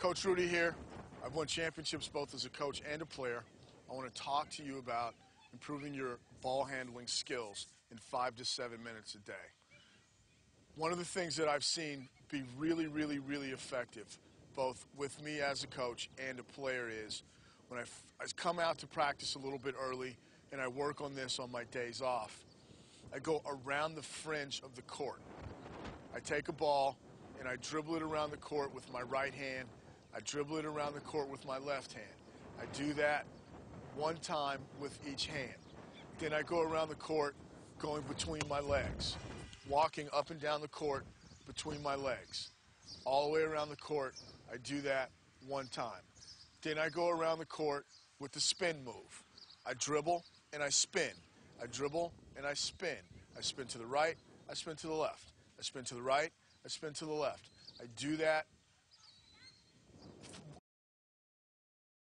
Coach Rudy here. I've won championships both as a coach and a player. I want to talk to you about improving your ball handling skills in 5 to 7 minutes a day. One of the things that I've seen be really effective, both with me as a coach and a player, is when I come out to practice a little bit early and I work on this on my days off. I go around the fringe of the court. I take a ball and I dribble it around the court with my right hand. I dribble it around the court with my left hand. I do that one time with each hand. Then I go around the court going between my legs, walking up and down the court between my legs. All the way around the court, I do that one time. Then I go around the court with the spin move. I dribble and I spin. I dribble and I spin. I spin to the right, I spin to the left. I spin to the right, I spin to the left. I do that